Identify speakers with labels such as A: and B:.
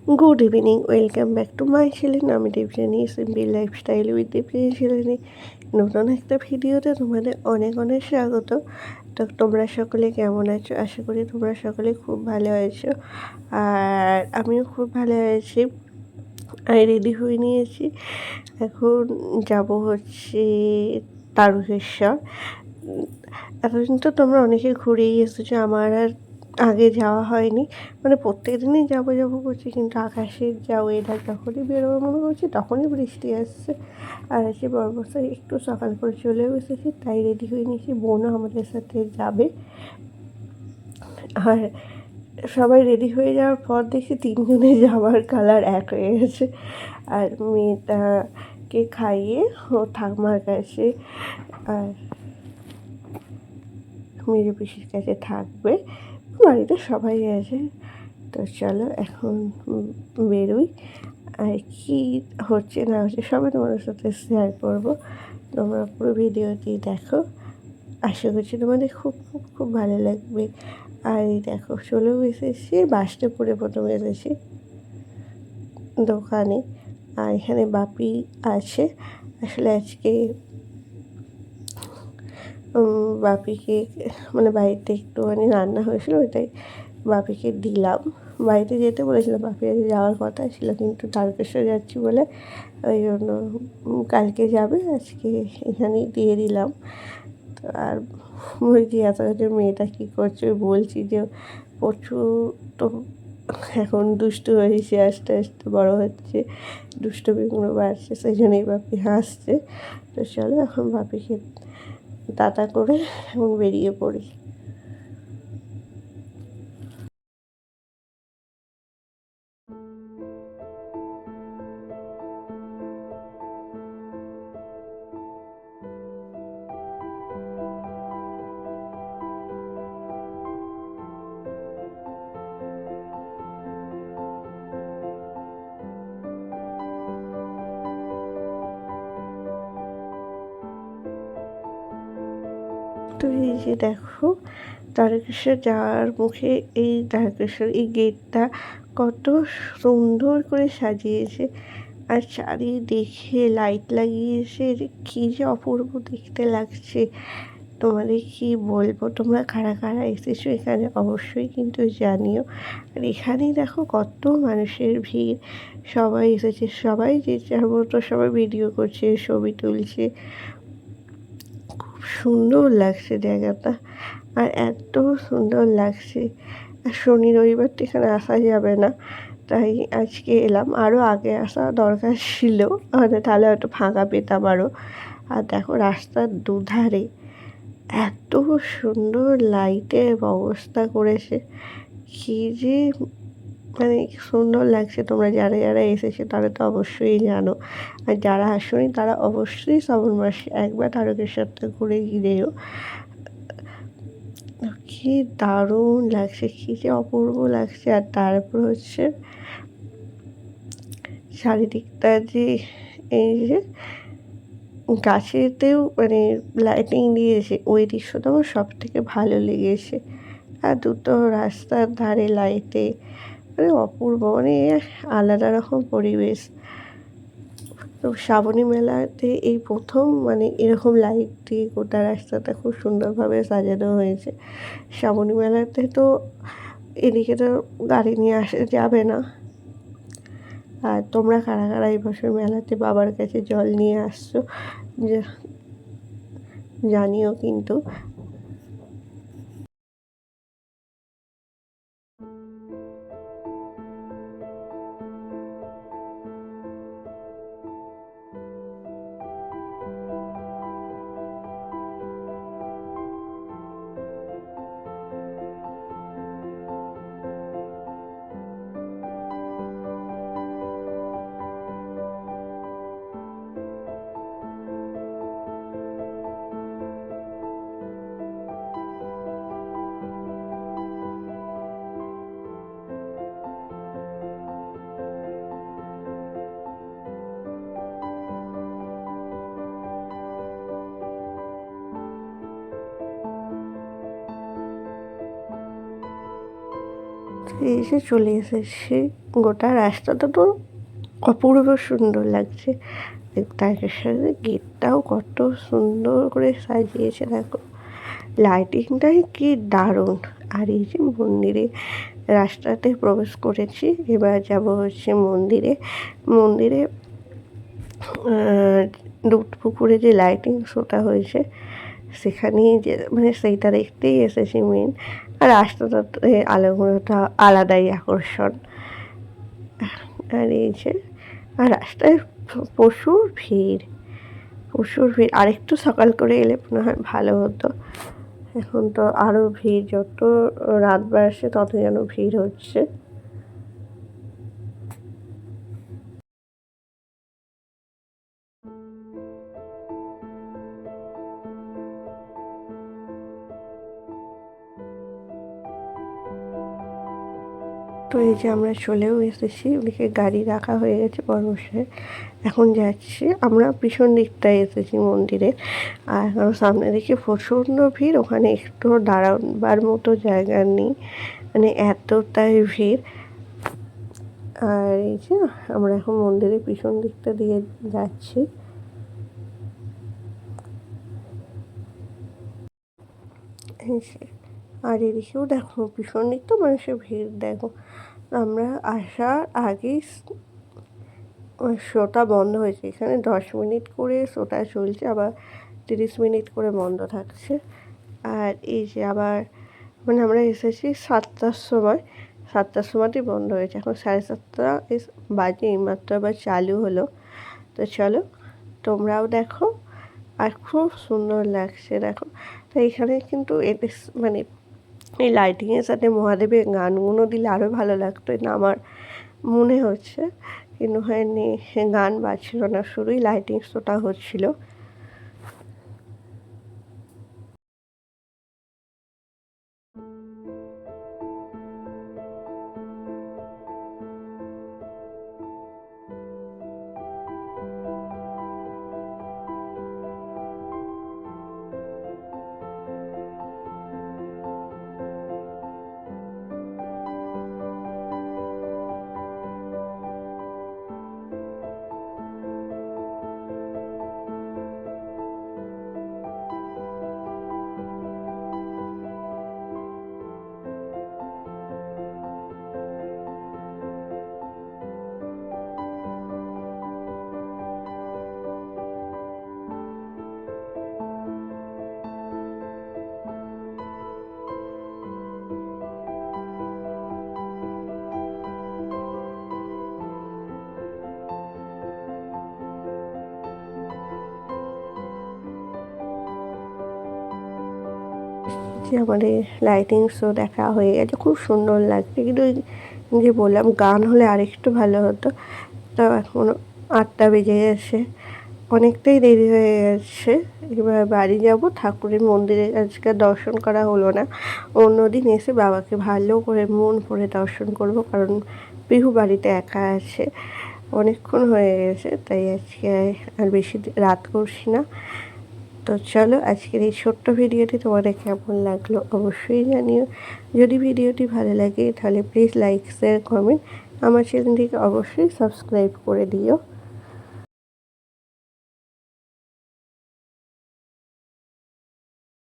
A: Good evening, welcome back to my channel. আমি Debjani, simple lifestyle with Debjani. নতুন একটা ভিডিওতে তোমাদের অনেক অনেক স্বাগত। তো তোমরা সকলে কেমন আছো? আশা করি তোমরা সকলে খুব ভালো আছো, আর আমিও খুব ভালো আছি। আমি রেডি হয়ে নিয়েছি, এখন যাব হচ্ছে তারকেশ্বর। এতদিন তো তোমরা অনেকে ঘুরেই এসেছো, আমার আর আগে যাওয়া হয়নি। মানে প্রত্যেক দিনই যাবো যাবো করছি, কিন্তু আকাশের যা ওয়েদার, যখনই বেরোবো মনে করছি তখনই বৃষ্টি আসছে। আর এসে বর্মশাই একটু সকাল করে চলেও এসেছি, তাই রেডি হয়ে নিয়েছি। বোনও আমাদের সাথে যাবে। আর সবাই রেডি হয়ে যাওয়ার পর দেখছি তিনজনে যাওয়ার কালার এক হয়ে গেছে। আর মেয়েটাকে খাইয়ে ও ঠাকুমার কাছে আর মেরে পিসির কাছে থাকবে। বাড়িতে সবাই আছে। তো চলো এখন বেরোই, আর কী হচ্ছে না হচ্ছে সবই তোমাদের সাথে শেয়ার করবো। তোমরা পুরো ভিডিওটি দেখো, আশা করছি তোমাদের খুব খুব খুব ভালো লাগবে। আর এই দেখো চলেও এসেছি, বাসটা পরে প্রথমে এসেছি দোকানে। আর এখানে বাপি আছে। আসলে আজকে বাপিকে মানে বাড়িতে একটুখানি রান্না হয়েছিল, ওইটাই বাপিকে দিলাম। বাড়িতে যেতে বলেছিলাম, বাপি আজ যাওয়ার কথা ছিল, কিন্তু তারকেশ্বর যাচ্ছি বলে ওই জন্য কালকে যাবে, আজকে এখানেই দিয়ে দিলাম। তো আর বলছি এত মেয়েটা কী করছে, বলছি যে প্রচুর তো এখন দুষ্টু হয়েছে, আস্তে আস্তে বড়ো হচ্ছে, দুষ্টুমিগুলো বাড়ছে, সেই জন্যই বাপি হাসছে। তো চলো এখন বাপিকে টাটা করে এবং বেরিয়ে পড়ি। তো এই যে দেখো তারকেশ্বর যাওয়ার মুখে এই তারকেশ্বর এই গেটটা কত সুন্দর করে সাজিয়েছে, আর চারিদিকে লাইট লাগিয়েছে, কী যে অপূর্ব দেখতে লাগছে। তোমাদের কি বলবো, তোমরা কারা কারা এসেছো এখানে অবশ্যই কিন্তু জানিও। আর এখানেই দেখো কত মানুষের ভিড়, সবাই এসেছে, সবাই যে যার মতো সবাই ভিডিও করছে, ছবি তুলছে। খুব সুন্দর লাগছে জায়গাটা, আর এত সুন্দর লাগছে। আর শনি রবিবার তো এখানে আসা যাবে না, তাই আজকে এলাম। আরও আগে আসা দরকার ছিল, মানে তাহলে হয়তো ফাঁকা পেতাম আরও। আর দেখো রাস্তার দুধারে এত সুন্দর লাইটের ব্যবস্থা করেছে, কী যে মানে সুন্দর লাগছে। তোমরা যারা যারা এসেছে তারা তো অবশ্যই জানো, আর যারা আসোনি তারা অবশ্যই শ্রাবণ মাসে একবার তারকেশ্বরটা ঘুরে গিয়েও। কি দারুণ লাগছে, কী যে অপূর্ব লাগছে। আর তারপর হচ্ছে চারিদিকটা যে এই যে গাছেতেও মানে লাইটিং দিয়েছে, ওই দৃশ্যটা আমার সব থেকে ভালো লেগেছে। আর দুটো রাস্তার ধারে লাইটে মানে অপূর্ব, মানে আলাদা রকম পরিবেশ। তো শ্রাবণী মেলাতে এই প্রথম মানে এরকম লাইট দিয়ে গোটা রাস্তাটা খুব সুন্দরভাবে সাজানো হয়েছে। শ্রাবণী মেলাতে তো এদিকে তো গাড়ি নিয়ে আসা যাবে না। আর তোমরা কারা কারা এই বছর মেলাতে বাবার কাছে জল নিয়ে আসছো জানিও কিন্তু। এসে চলে এসেছি গোটা রাস্তাটা তো অপূর্ব সুন্দর লাগছে। তারকেশ্বরের গেটটাও কত সুন্দর করে সাজিয়েছে দেখো, লাইটিংটাই কি দারুণ। আর এই যে মন্দিরে রাস্তাতে প্রবেশ করেছি, এবার যাব হচ্ছে মন্দিরে। মন্দিরে দুধ পুকুরে যে লাইটিং শোটা হয়েছে সেখানেই যে মানে সেইটা দেখতেই এসেছি মেন। আর রাস্তাটাতে আলোগুলোটা আলাদাই আকর্ষণ। আর এই যে আর রাস্তায় প্রচুর ভিড়, প্রচুর ভিড়। আরেকটু সকাল করে এলে মনে হয় ভালো হতো। এখন তো আরও ভিড়, যত রাত বাড়ছে তত যেন ভিড় হচ্ছে। তো এই যে আমরা চলেও এসেছি, ওদিকে গাড়ি রাখা হয়ে গেছে বর্মশাই। এখন যাচ্ছি, আমরা পিছন দিকটায় এসেছি মন্দিরে। আর এখন সামনে দিকে প্রচণ্ড ভিড়, ওখানে একটু দাঁড়াবার মতো জায়গা নেই, মানে এতটাই ভিড়। আর এই যে আমরা এখন মন্দিরের পিছন দিকটা দিয়ে যাচ্ছি। আর এদিকেও দেখো পিছন দিক তো মানুষের ভিড় দেখো। আমরা আসার আগেই শোটা বন্ধ হয়েছে। এখানে 10 মিনিট করে শোটা চলছে, আবার 30 মিনিট করে বন্ধ থাকছে। আর এই যে আবার মানে আমরা এসেছি 7টার সময়, 7টার সময়তেই বন্ধ হয়েছে। এখন 7:30 বাজে, এইমাত্র আবার চালু হলো। তো চলো তোমরাও দেখো। আর খুব সুন্দর লাগছে দেখো। তো এখানে কিন্তু এদের মানে এই লাইটিংয়ের সাথে মহাদেবের গানগুলো দিলে আরও ভালো লাগতো, না আমার মনে হচ্ছে। কিন্তু হয়নি, গান বাজছিল না, শুধুই লাইটিং শোটা হচ্ছিল। যে আমাদের লাইটিং শো দেখা হয়ে গেছে, খুব সুন্দর লাগছে। কিন্তু ওই যে বললাম গান হলে আরেকটু ভালো হতো। তো এখন 8টা বেজে গেছে, অনেকটাই দেরি হয়ে গেছে। এবার বাড়ি যাব। ঠাকুরের মন্দিরে আজকে দর্শন করা হলো না, অন্যদিন এসে বাবাকে ভালো করে মন ভরে দর্শন করব, কারণ পিহু বাড়িতে একা আছে, অনেকক্ষণ হয়ে গেছে। তাই আজকে আর বেশি রাত করছি না। তো চলো আজকের এই ছোট্ট ভিডিওটি তোমাদের কেমন লাগলো অবশ্যই জানিও। যদি ভিডিওটি ভালো লাগে তাহলে প্লিজ লাইক শেয়ার কমেন্ট, আমার চ্যানেলটিকে অবশ্যই সাবস্ক্রাইব করে দিও।